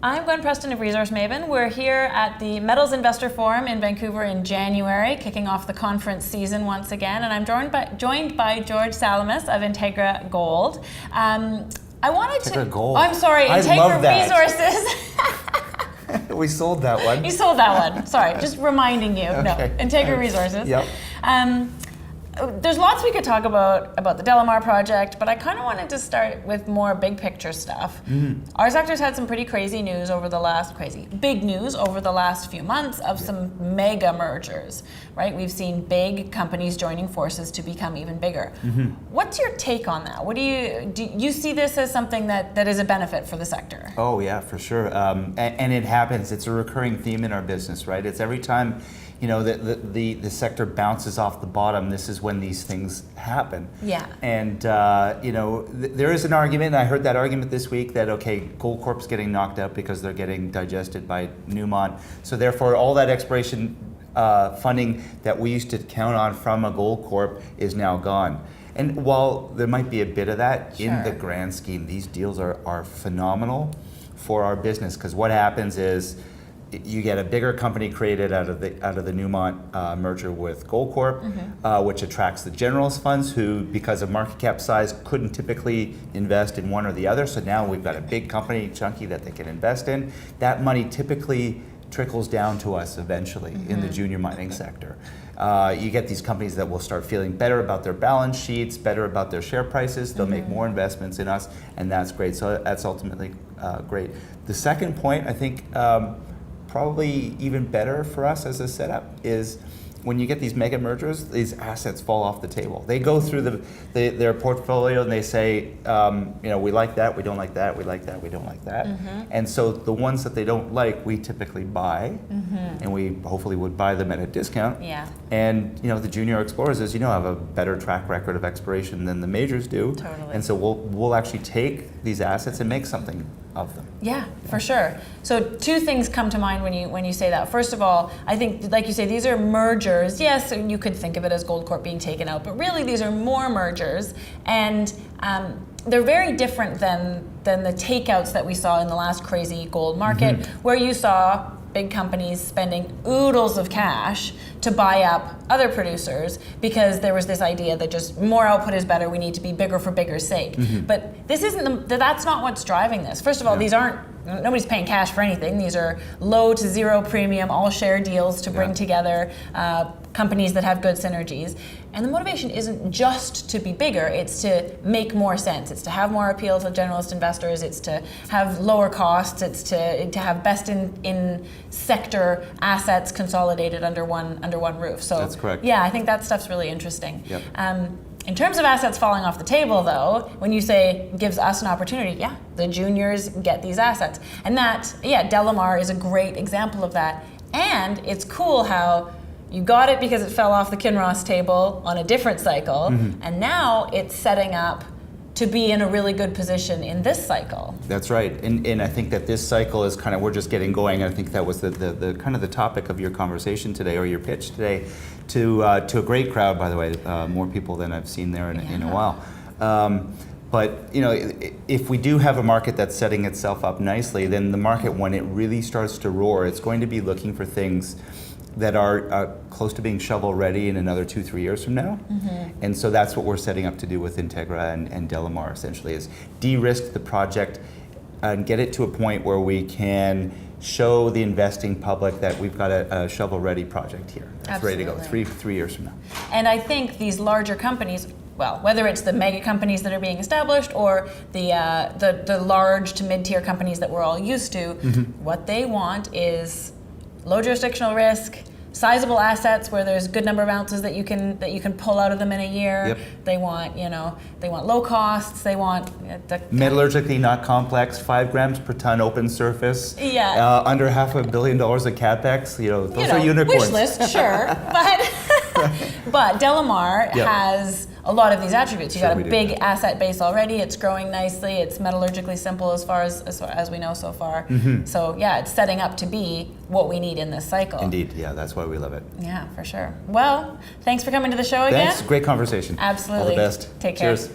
I'm Gwen Preston of Resource Maven. We're here at the Metals Investor Forum in Vancouver in January, kicking off the conference season once again, and I'm joined by George Salamis of Integra Gold. I wanted Integra Gold. Oh, I'm sorry, I Integra love that. Resources. We sold that one. You sold that one. Sorry, just reminding you. Okay. No, Integra Resources. Yep. There's lots we could talk about the DeLamar project, but I kind of wanted to start with more big picture stuff. Our sector's had some pretty big news over the last few months of some mega mergers, right? We've seen big companies joining forces to become even bigger. What's your take on that? Do you see this as something that is a benefit for the sector? Oh yeah, for sure. And it happens. It's a recurring theme in our business, right? It's every time the sector bounces off the bottom, this is when these things happen. Yeah. And there is an argument, and I heard that argument this week, that okay, Gold Corp's getting knocked out because they're getting digested by Newmont. So therefore all that exploration funding that we used to count on from a Gold Corp is now gone. And while there might be a bit of that, Sure, in the grand scheme, these deals are phenomenal for our business, because what happens is you get a bigger company created out of the Newmont merger with Gold Corp, which attracts the generalist funds who, because of market cap size, couldn't typically invest in one or the other. So now we've got a big company, chunky, that they can invest in. That money typically trickles down to us eventually in the junior mining sector. You get these companies that will start feeling better about their balance sheets, better about their share prices. They'll make more investments in us, and that's great. So that's ultimately great. The second point, I think, probably even better for us as a setup, is when you get these mega mergers, these assets fall off the table. They go through their portfolio and they say, we like that, we don't like that, we like that, we don't like that. And so the ones that they don't like, we typically buy, and we hopefully would buy them at a discount. Yeah. And the junior explorers, as you know, have a better track record of exploration than the majors do. Totally. And so we'll actually take these assets and make something of them. Yeah, for sure. So two things come to mind when you say that. First of all, I think, like you say, these are mergers. Yes, you could think of it as Gold Corp being taken out, but really these are more mergers, and they're very different than the takeouts that we saw in the last crazy gold market, where you saw big companies spending oodles of cash to buy up other producers because there was this idea that just more output is better, we need to be bigger for bigger's sake. But this isn't that's not what's driving this. First of all, these nobody's paying cash for anything. These are low to zero premium, all share deals to bring together companies that have good synergies. And the motivation isn't just to be bigger, it's to make more sense. It's to have more appeal to generalist investors, it's to have lower costs, it's to have best in sector assets consolidated under one roof. So that's correct. Yeah, I think that stuff's really interesting. Yep. In terms of assets falling off the table, though, when you say gives us an opportunity, the juniors get these assets. And DeLamar is a great example of that. And it's cool how you got it because it fell off the Kinross table on a different cycle, and now it's setting up to be in a really good position in this cycle. That's right, and I think that this cycle is we're just getting going. I think that was the kind of the topic of your conversation today, or your pitch today, to a great crowd, by the way, more people than I've seen there in a while. But if we do have a market that's setting itself up nicely, then the market, when it really starts to roar, it's going to be looking for things that are close to being shovel ready in another 2-3 years from now. And so that's what we're setting up to do with Integra and DeLamar, essentially, is de-risk the project and get it to a point where we can show the investing public that we've got a shovel ready project here. That's ready to go 3 years from now. And I think these larger companies, well, whether it's the mega companies that are being established or the large to mid-tier companies that we're all used to, what they want is low jurisdictional risk, sizable assets where there's a good number of ounces that you can pull out of them in a year. They want low costs. They want metallurgically not complex, 5 grams per ton open surface. Under $500 million of capex. Those are unicorns. Wish list, sure, but DeLamar has a lot of these attributes. You've got a big asset base already. It's growing nicely. It's metallurgically simple as far as we know so far. So it's setting up to be what we need in this cycle. Indeed, that's why we love it. Yeah, for sure. Well, thanks for coming to the show again. Thanks, great conversation. Absolutely. All the best. Take care. Cheers.